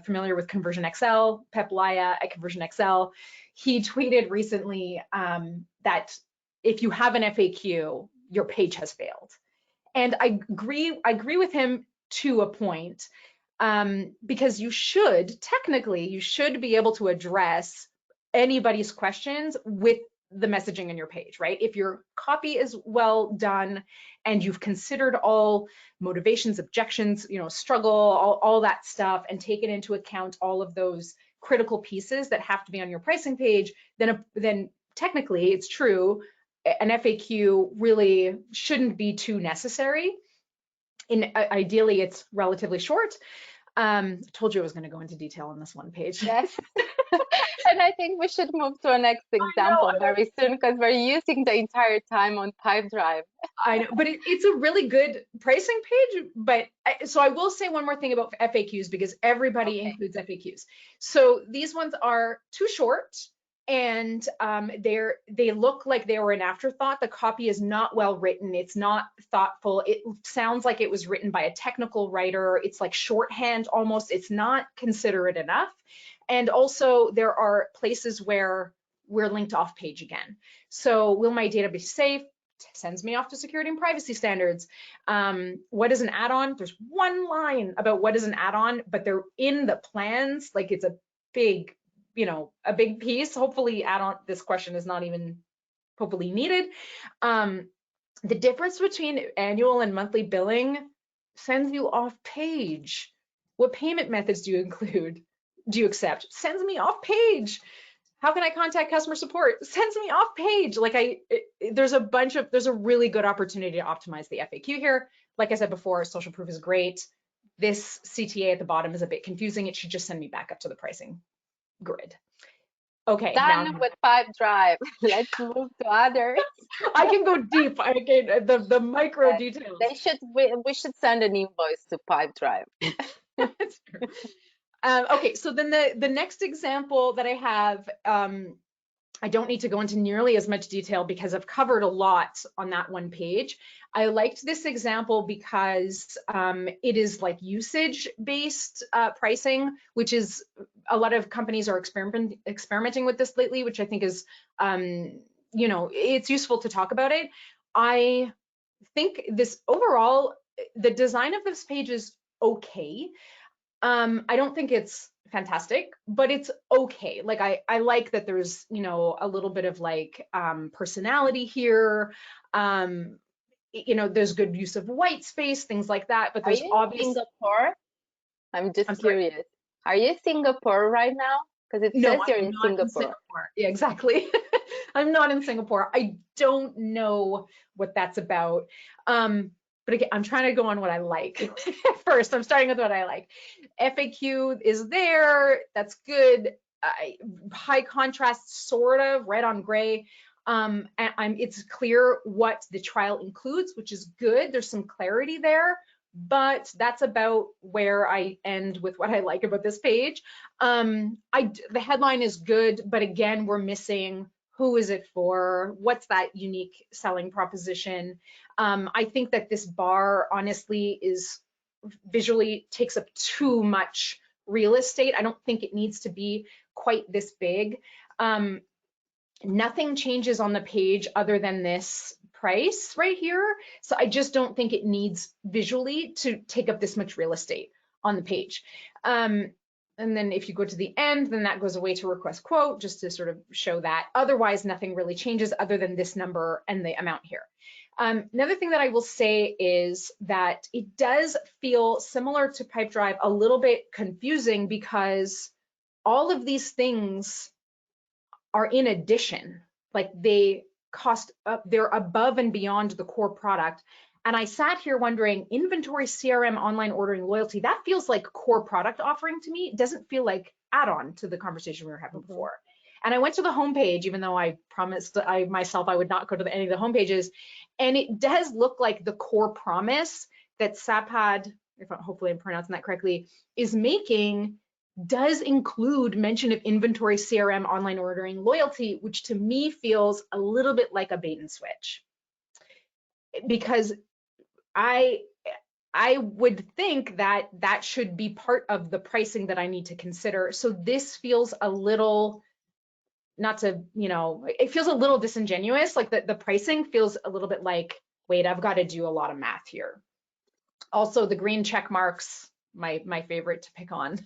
familiar with Conversion XL, Pep Laya at Conversion XL. He tweeted recently that if you have an FAQ, your page has failed. And I agree with him to a point, because you should be able to address anybody's questions with the messaging on your page, right? If your copy is well done and you've considered all motivations, objections, struggle, all that stuff, and taken into account all of those critical pieces that have to be on your pricing page, then technically it's true, an FAQ really shouldn't be too necessary. Ideally, it's relatively short. I told you I was going to go into detail on this one page. Yes. And I think we should move to a next example very soon because we're using the entire time on Pipedrive. I know, but it's a really good pricing page. But so I will say one more thing about FAQs because everybody includes FAQs. So these ones are too short, and they look like they were an afterthought. The copy is not well written. It's not thoughtful. It sounds like it was written by a technical writer. It's like shorthand almost. It's not considerate enough. And also there are places where we're linked off page again. So will my data be safe? Sends me off to security and privacy standards. What is an add-on? There's one line about what is an add-on, but they're in the plans. Like it's a big, a big piece. Hopefully add-on, this question is not even hopefully needed. The difference between annual and monthly billing sends you off page. What payment methods do you include? Do you accept? Sends me off page. How can I contact customer support? Sends me off page. Like there's a really good opportunity to optimize the FAQ here. Like I said before, social proof is great. This CTA at the bottom is a bit confusing. It should just send me back up to the pricing grid. Okay. Done with Pipedrive. Let's move to others. I can go deep. The micro details. We should send an invoice to Pipedrive. That's true. Okay, so then the next example that I have, I don't need to go into nearly as much detail because I've covered a lot on that one page. I liked this example because it is like usage-based pricing, which is a lot of companies are experimenting with this lately, which I think is, it's useful to talk about it. I think this overall, the design of this page is okay. I don't think it's fantastic, but it's okay. Like I like that there's, a little bit of like personality here. There's good use of white space, things like that, but there's obviously Singapore. I'm curious. Are you Singapore right now? Because it says you're in Singapore. Yeah, exactly. I'm not in Singapore. I don't know what that's about. But again, I'm trying to go on what I like. First, I'm starting with what I like. FAQ is there. That's good. High contrast, sort of, red on gray. And it's clear what the trial includes, which is good. There's some clarity there, but that's about where I end with what I like about this page. The headline is good, but again, we're missing who is it for? What's that unique selling proposition? I think that this bar, honestly, visually takes up too much real estate. I don't think it needs to be quite this big. Nothing changes on the page other than this price right here. So I just don't think it needs visually to take up this much real estate on the page. And then if you go to the end, then that goes away to request quote, just to sort of show that. Otherwise, nothing really changes other than this number and the amount here. Another thing that I will say is that it does feel similar to Pipedrive, a little bit confusing because all of these things are in addition, like they cost up, they're above and beyond the core product. And I sat here wondering, inventory, CRM, online ordering, loyalty, that feels like core product offering to me. It doesn't feel like add-on to the conversation we were having before. And I went to the homepage, even though I promised myself I would not go to any of the homepages. And it does look like the core promise that Sapad, hopefully I'm pronouncing that correctly, is making does include mention of inventory, CRM, online ordering, loyalty, which to me feels a little bit like a bait and switch. Because I would think that that should be part of the pricing that I need to consider. So this feels a little, not to, it feels a little disingenuous. Like the pricing feels a little bit like, wait, I've got to do a lot of math here. Also, the green check marks, my favorite to pick on.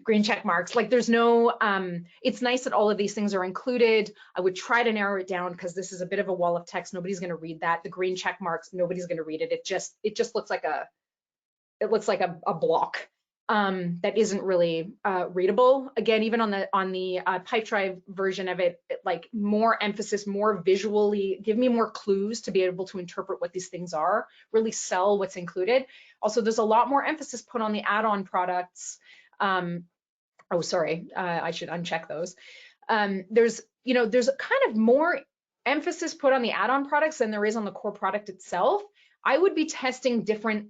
Green check marks, like there's no, it's nice that all of these things are included. I would try to narrow it down because this is a bit of a wall of text. Nobody's going to read that. The green check marks, nobody's going to read it. It just looks like a block. that isn't really readable. Again, even on the Pipedrive version of it, like more emphasis, more visually, give me more clues to be able to interpret what these things are, really sell what's included. Also, there's a lot more emphasis put on the add-on products. Oh, sorry, I should uncheck those. There's kind of more emphasis put on the add-on products than there is on the core product itself. I would be testing different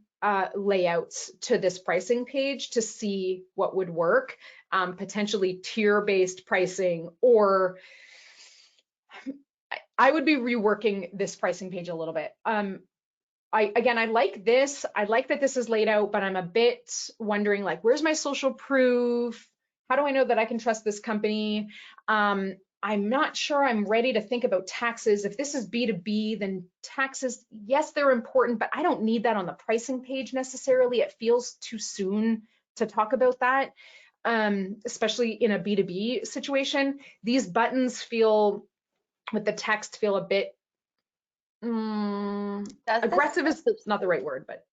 layouts to this pricing page to see what would work, potentially tier-based pricing, or I would be reworking this pricing page a little bit. I like this. I like that this is laid out, but I'm a bit wondering, like, where's my social proof? How do I know that I can trust this company? I'm not sure I'm ready to think about taxes. If this is B2B, then taxes, yes, they're important, but I don't need that on the pricing page necessarily. It feels too soon to talk about that, especially in a B2B situation. These buttons feel, with the text, feel a bit aggressive is not the right word, but.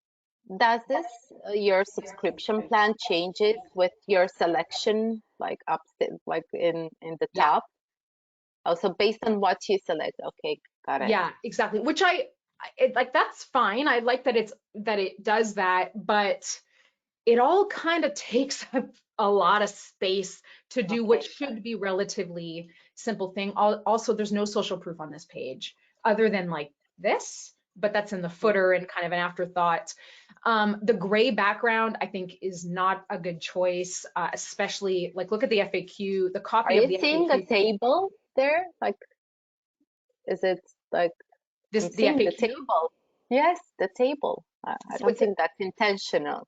Does this your subscription plan changes with your selection, like up, like in the top? Also based on what you select. Okay, got it. Yeah, exactly. Which like, that's fine. I like that it does that, but it all kind of takes up a lot of space to do what should be relatively simple thing. Also, there's no social proof on this page other than like this, but that's in the footer and kind of an afterthought. The gray background, I think, is not a good choice, especially like, look at the FAQ, the copy of the FAQ. Are you seeing a table there? Like, is it like the seeing FAQ? the table? Yes, the table. I don't think that's intentional.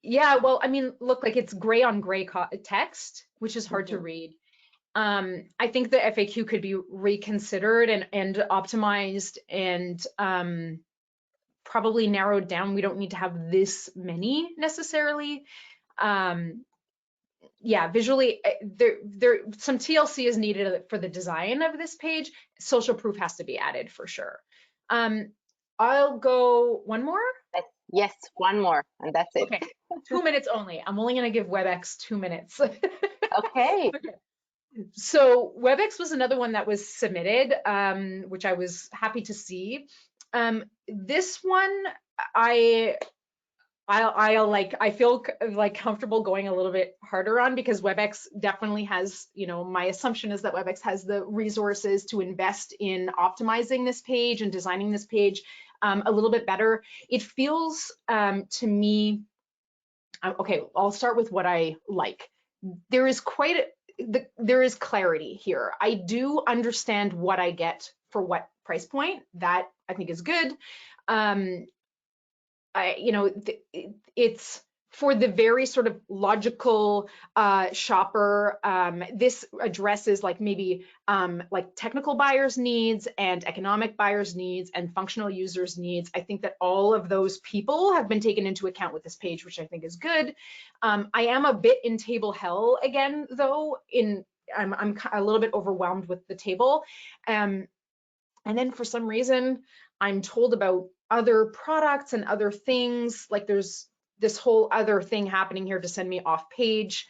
Yeah, well, I mean, look, like it's gray on gray text, which is hard to read. I think the FAQ could be reconsidered and optimized and probably narrowed down. We don't need to have this many necessarily. Yeah, visually, there some TLC is needed for the design of this page. Social proof has to be added for sure. I'll go one more. Yes, one more, and that's it. Okay, 2 minutes only. I'm only going to give WebEx 2 minutes. Okay. So WebEx was another one that was submitted, which I was happy to see. This one, I feel like comfortable going a little bit harder on, because WebEx definitely has, my assumption is that WebEx has the resources to invest in optimizing this page and designing this page a little bit better. It feels to me, okay, I'll start with what I like. There is there is clarity here. I do understand what I get for what price point. That I think is good. It's for the very sort of logical shopper. This addresses like maybe like technical buyers' needs and economic buyers' needs and functional users' needs. I think that all of those people have been taken into account with this page, which I think is good. I am a bit in table hell again, though. I'm a little bit overwhelmed with the table. And then for some reason, I'm told about other products and other things, like there's this whole other thing happening here to send me off page,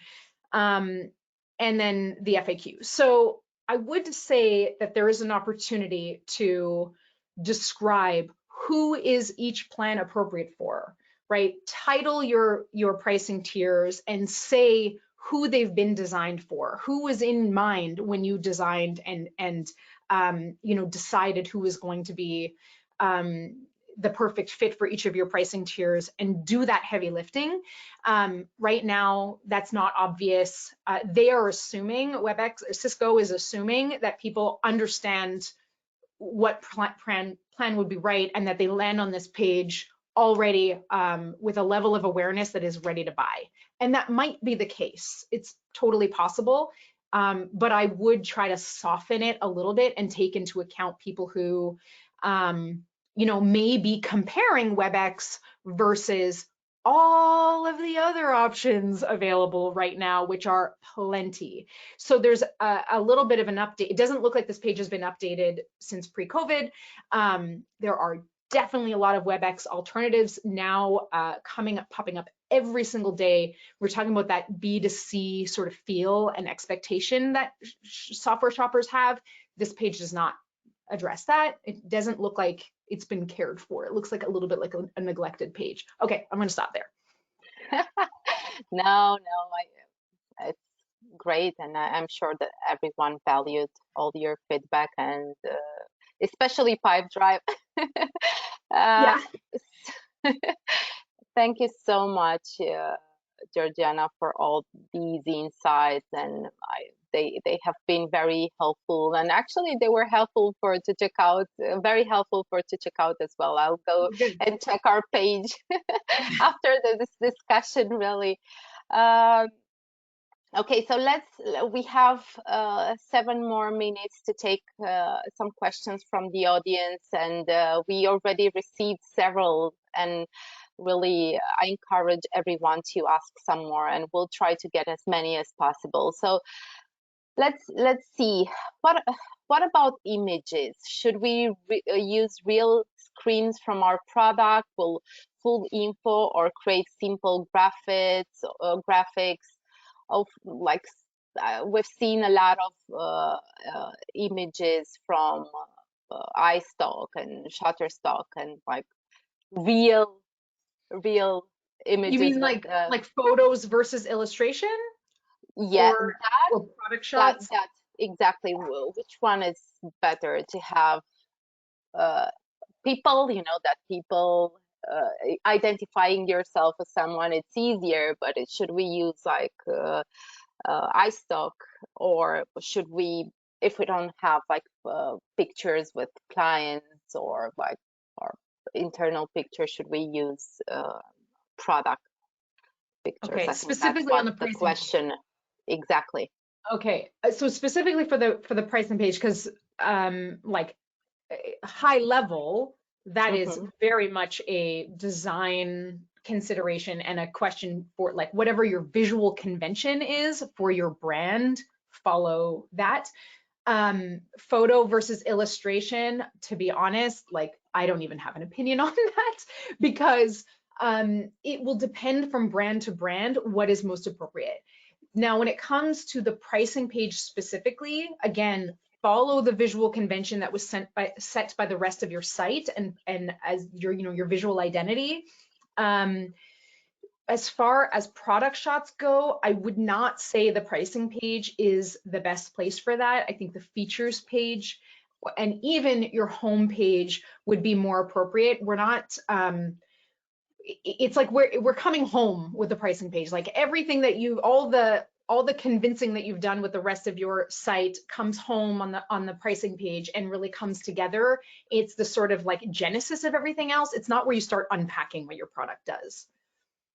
and then the FAQ. So I would say that there is an opportunity to describe who is each plan appropriate for, right? Title your pricing tiers and say who they've been designed for, who was in mind when you designed and decided who is going to be the perfect fit for each of your pricing tiers, and do that heavy lifting. Right now, that's not obvious. They are assuming, Cisco is assuming that people understand what plan would be right, and that they land on this page already with a level of awareness that is ready to buy. And that might be the case. It's totally possible. But I would try to soften it a little bit and take into account people who may be comparing WebEx versus all of the other options available right now, which are plenty. So there's a little bit of an update. It doesn't look like this page has been updated since pre-COVID. There are definitely a lot of WebEx alternatives now popping up every single day we're talking about that B2C sort of feel and expectation that software shoppers have. This page does not address that. It doesn't look like it's been cared for. It looks like a little bit like a neglected page. Okay, I'm going to stop there. No, it's great, and I'm sure that everyone valued all your feedback, and especially Pipedrive. Yeah. Thank you so much, Georgiana, for all these insights, and they have been very helpful, and actually they were helpful for to check out, very helpful for to check out as well. I'll go and check our page after this discussion, really. Okay, so we have 7 more minutes to take some questions from the audience, and we already received several, and really I encourage everyone to ask some more, and we'll try to get as many as possible. So let's see, what about images? Should we use real screens from our product, full info, or create simple graphics of, like, we've seen a lot of images from iStock and Shutterstock, and like real images. You mean like photos versus illustration? Yeah, or product shots? that exactly. Which one is better to have? People, that people identifying yourself as someone, it's easier, but should we use like iStock, or should we, if we don't have like pictures with clients or like our internal pictures, should we use product pictures? Okay, I think specifically that's on the the question. Exactly. Okay, so specifically for the pricing page, because like high level, that is very much a design consideration and a question for like whatever your visual convention is for your brand, follow that. Photo versus illustration, to be honest, like I don't even have an opinion on that, because it will depend from brand to brand what is most appropriate. Now, when it comes to the pricing page specifically, again, follow the visual convention that was set by the rest of your site and as your visual identity. As far as product shots go, I would not say the pricing page is the best place for that. I think the features page and even your home page would be more appropriate. We're not, it's like we're coming home with the pricing page. Like everything that all the convincing that you've done with the rest of your site comes home on the pricing page and really comes together. It's the sort of like genesis of everything else. It's not where you start unpacking what your product does.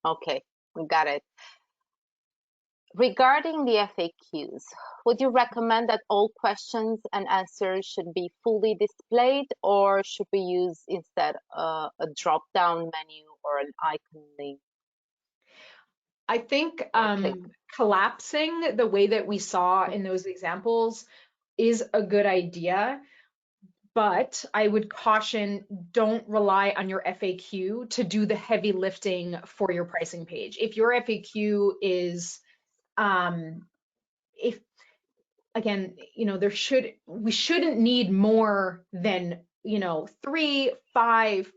Okay, we got it. Regarding the FAQs, would you recommend that all questions and answers should be fully displayed, or should we use instead a drop-down menu or an icon link? I think collapsing the way that we saw in those examples is a good idea, but I would caution, don't rely on your FAQ to do the heavy lifting for your pricing page. If your FAQ is, if again, we shouldn't need more than 3, 5,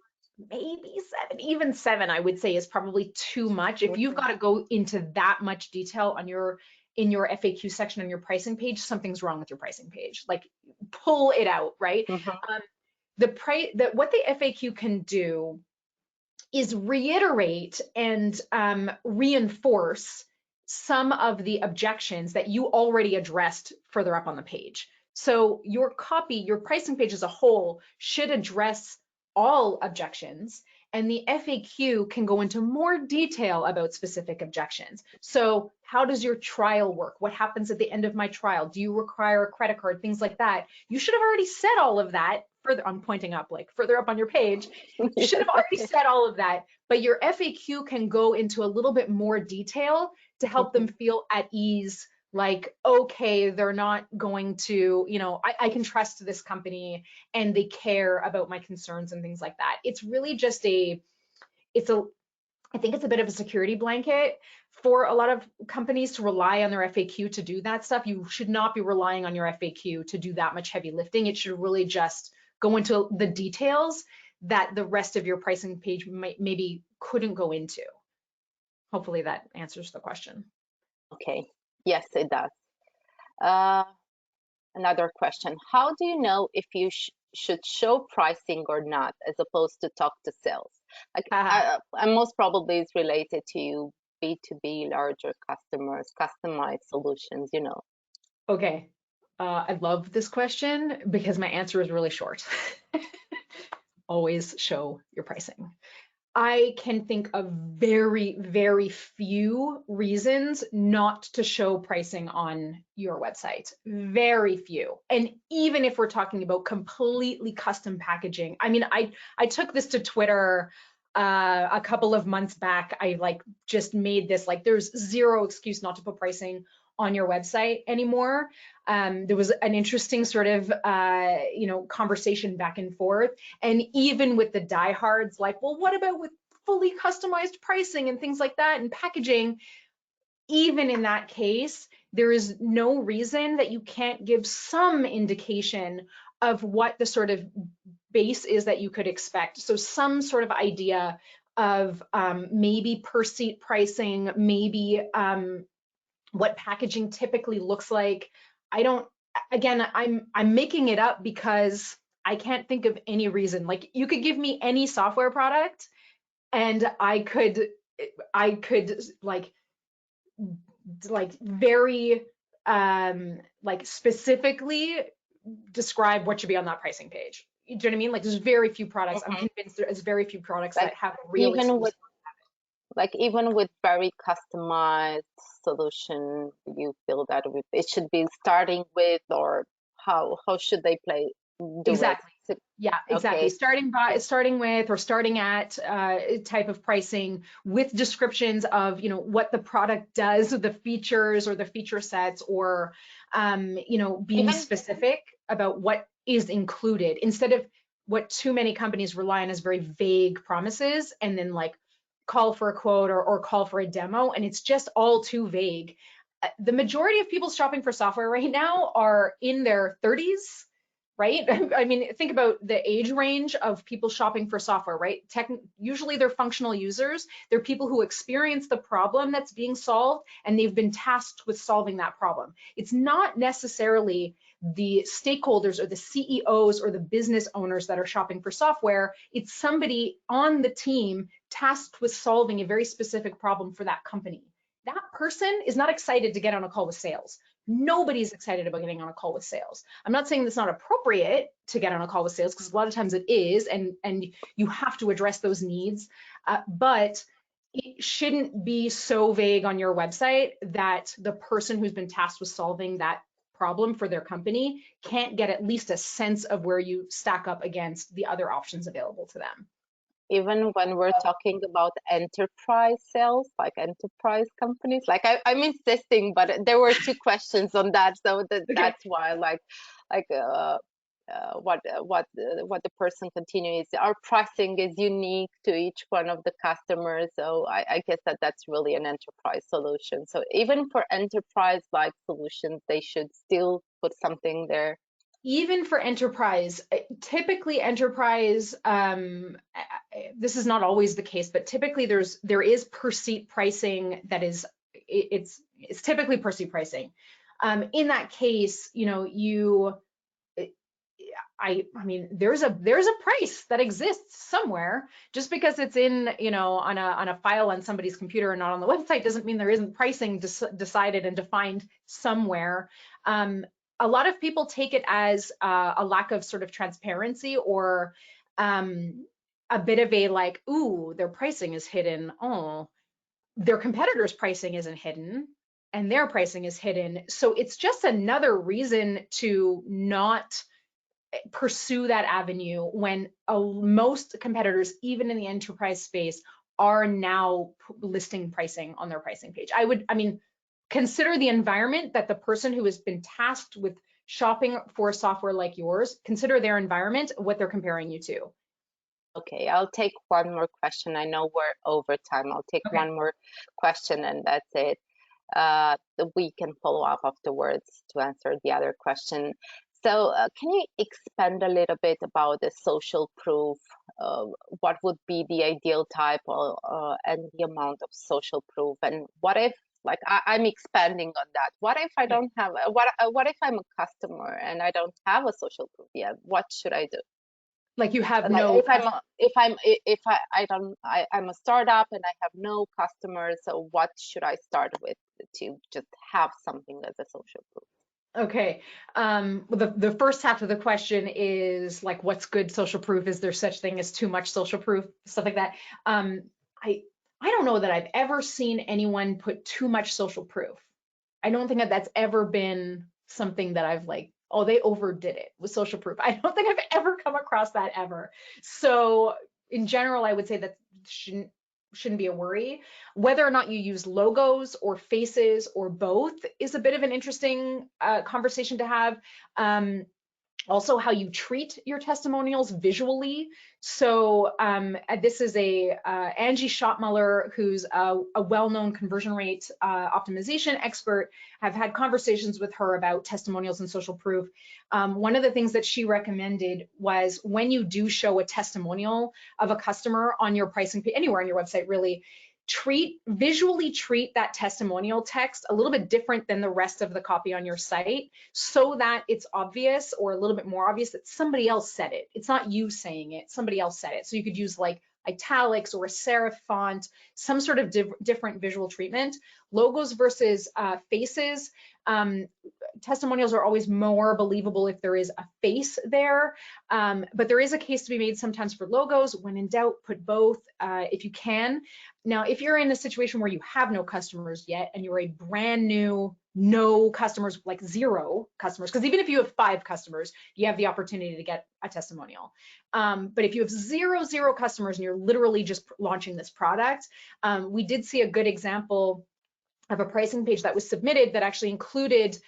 maybe 7, even 7, I would say is probably too much. If you've got to go into that much detail in your FAQ section on your pricing page, something's wrong with your pricing page. Like pull it out, right? What the FAQ can do is reiterate and reinforce some of the objections that you already addressed further up on the page. So your pricing page as a whole should address all objections, and the FAQ can go into more detail about specific objections. So how does your trial work? What happens at the end of my trial? Do you require a credit card? Things like that. You should have already said all of that. I'm pointing up, like further up on your page. You should have already said all of that, but your FAQ can go into a little bit more detail to help them feel at ease, like, okay, they're not going to, I can trust this company and they care about my concerns and things like that. It's really just I think it's a bit of a security blanket for a lot of companies to rely on their FAQ to do that stuff. You should not be relying on your FAQ to do that much heavy lifting. It should really just go into the details that the rest of your pricing page maybe couldn't go into. Hopefully that answers the question. Okay, yes, it does. Another question. How do you know if you should show pricing or not, as opposed to talk to sales? Like, and most probably it's related to B2B, larger customers, customized solutions, you know. Okay, I love this question because my answer is really short. Always show your pricing. I can think of very, very few reasons not to show pricing on your website. Very few. And even if we're talking about completely custom packaging, I mean, I took this to Twitter a couple of months back. I like just made this like there's zero excuse not to put pricing on your website anymore. There was an interesting sort of conversation back and forth, and even with the diehards, like, well, what about with fully customized pricing and things like that and packaging? Even in that case, there is no reason that you can't give some indication of what the sort of base is that you could expect. So some sort of idea of maybe per seat pricing, maybe what packaging typically looks like. I'm making it up because I can't think of any reason. Like, you could give me any software product and I could like very like specifically describe what should be on that pricing page. Do you know what I mean? Like, there's very few products. I'm convinced there's very few products that have real exclusive. Even with very customized solution, you feel that it should be starting with, or how should they do exactly it? Yeah, exactly. Okay. Starting with or starting at type of pricing with descriptions of what the product does, the features or the feature sets, or being specific about what is included, instead of what too many companies rely on as very vague promises, and then like call for a quote or call for a demo, and it's just all too vague. The majority of people shopping for software right now are in their 30s, right? I mean, think about the age range of people shopping for software, right? Usually they're functional users. They're people who experience the problem that's being solved, and they've been tasked with solving that problem. It's not necessarily the stakeholders or the CEOs or the business owners that are shopping for software. It's somebody on the team tasked with solving a very specific problem for that company. That person is not excited to get on a call with sales. Nobody's excited about getting on a call with sales. I'm not saying that's not appropriate to get on a call with sales, because a lot of times it is, and you have to address those needs, but it shouldn't be so vague on your website that the person who's been tasked with solving that problem for their company can't get at least a sense of where you stack up against the other options available to them. Even when we're talking about enterprise sales, like enterprise companies, like I'm insisting, but there were two questions on that, so that's why, what the person continues. Our pricing is unique to each one of the customers, so I guess that's really an enterprise solution. So even for enterprise like solutions, they should still put something there. Even for enterprise, typically enterprise, this is not always the case, but typically there is per seat pricing that is, it's typically per seat pricing. In that case, I mean, there's a price that exists somewhere. Just because it's in, on a file on somebody's computer and not on the website doesn't mean there isn't pricing decided and defined somewhere. A lot of people take it as a lack of sort of transparency, or a bit of a like, ooh, their pricing is hidden. Oh, their competitors' pricing isn't hidden and their pricing is hidden. So it's just another reason to not pursue that avenue when most competitors, even in the enterprise space, are now listing pricing on their pricing page. I mean, consider the environment that the person who has been tasked with shopping for software like yours, consider their environment, what they're comparing you to. Okay, I'll take one more question. I know we're over time. I'll take Okay. one more question and that's it. We can follow up afterwards to answer the other question. So, can you expand a little bit about the social proof? What would be the ideal type and the amount of social proof? And what if, like, I'm expanding on that. What if I Yeah. don't have, what if I'm a customer and I don't have a social proof yet? What should I do? Like you have Like no I'm a startup and I have no customers, so what should I start with to just have something as a social proof? Okay. Well, the first half of the question is like, what's good social proof? Is there such thing as too much social proof? Stuff like that. Um, I I don't know that I've ever seen anyone put too much social proof. I don't think that that's ever been something that I've like, oh, they overdid it with social proof. I don't think I've ever come across that ever. So in general, I would say that shouldn't be a worry. Whether or not you use logos or faces or both is a bit of an interesting conversation to have. Also how you treat your testimonials visually. So this is Angie Schottmuller, who's a well-known conversion rate optimization expert. I've had conversations with her about testimonials and social proof. One of the things that she recommended was when you do show a testimonial of a customer on your pricing page, anywhere on your website really, visually treat that testimonial text a little bit different than the rest of the copy on your site, so that it's obvious, or a little bit more obvious, that somebody else said it. It's not you saying it, somebody else said it. So you could use like italics or a serif font, some sort of different visual treatment. Logos versus faces. Testimonials are always more believable if there is a face there, but there is a case to be made sometimes for logos. When in doubt, put both if you can. Now, if you're in a situation where you have no customers yet and you're a brand new, no customers, like 0 customers, because even if you have 5 customers, you have the opportunity to get a testimonial. But if you have zero customers and you're literally just launching this product, we did see a good example of a pricing page that was submitted that actually included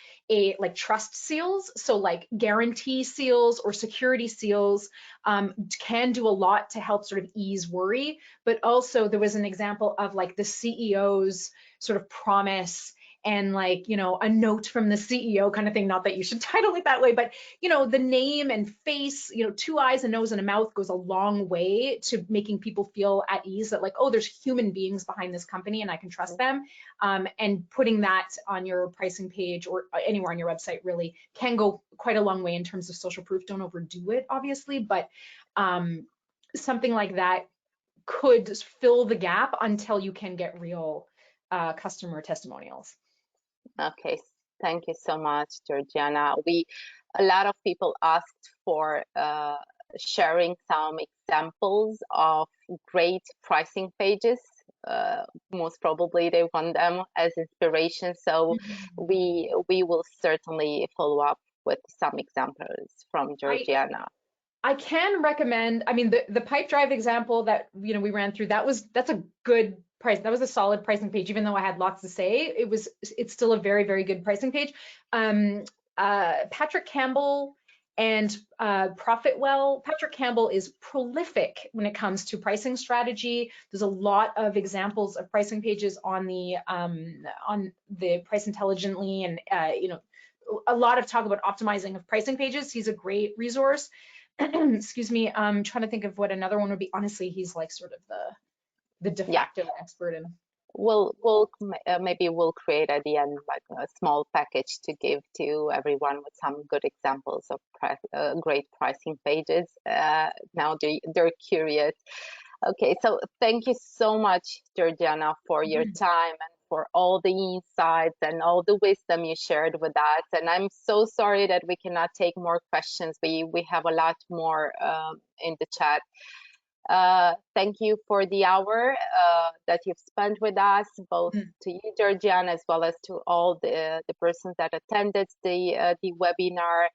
like trust seals. So like guarantee seals or security seals can do a lot to help sort of ease worry. But also there was an example of like the CEO's sort of promise and like, you know, a note from the CEO kind of thing. Not that you should title it that way, but you know, the name and face, you know, 2 eyes, a nose, and a mouth goes a long way to making people feel at ease that like, oh, there's human beings behind this company and I can trust them. And putting that on your pricing page or anywhere on your website really can go quite a long way in terms of social proof. Don't overdo it, obviously, but something like that could fill the gap until you can get real customer testimonials. Okay, thank you so much, Georgiana. A lot of people asked for sharing some examples of great pricing pages. Most probably they want them as inspiration. So we will certainly follow up with some examples from Georgiana. I can recommend, I mean, the pipe drive example that, you know, we ran through, that's a good price. That was a solid pricing page, even though I had lots to say. It's still a very good pricing page. Patrick Campbell and Profitwell. Patrick Campbell is prolific when it comes to pricing strategy. There's a lot of examples of pricing pages on the Price Intelligently, and you know, a lot of talk about optimizing of pricing pages. He's a great resource. Excuse me, I'm trying to think of what another one would be. Honestly, he's like sort of the de facto expert in. Maybe we'll create at the end like a small package to give to everyone with some good examples of great pricing pages. Now they're curious. Okay, so thank you so much, Georgiana, for your time and for all the insights and all the wisdom you shared with us. And I'm so sorry that we cannot take more questions. We have a lot more in the chat. Thank you for the hour that you've spent with us, both to you, Georgiana, as well as to all the persons that attended the webinar.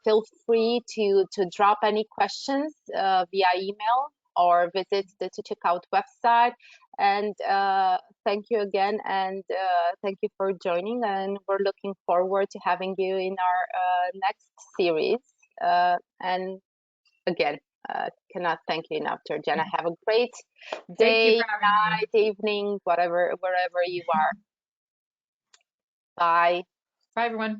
Feel free to drop any questions via email or visit the To Checkout website. And thank you again, and thank you for joining. And we're looking forward to having you in our next series. And again, Cannot thank you enough, Georgiana. Have a great Thank you day, for having me. night, evening, whatever, wherever you are. Bye. Bye, everyone.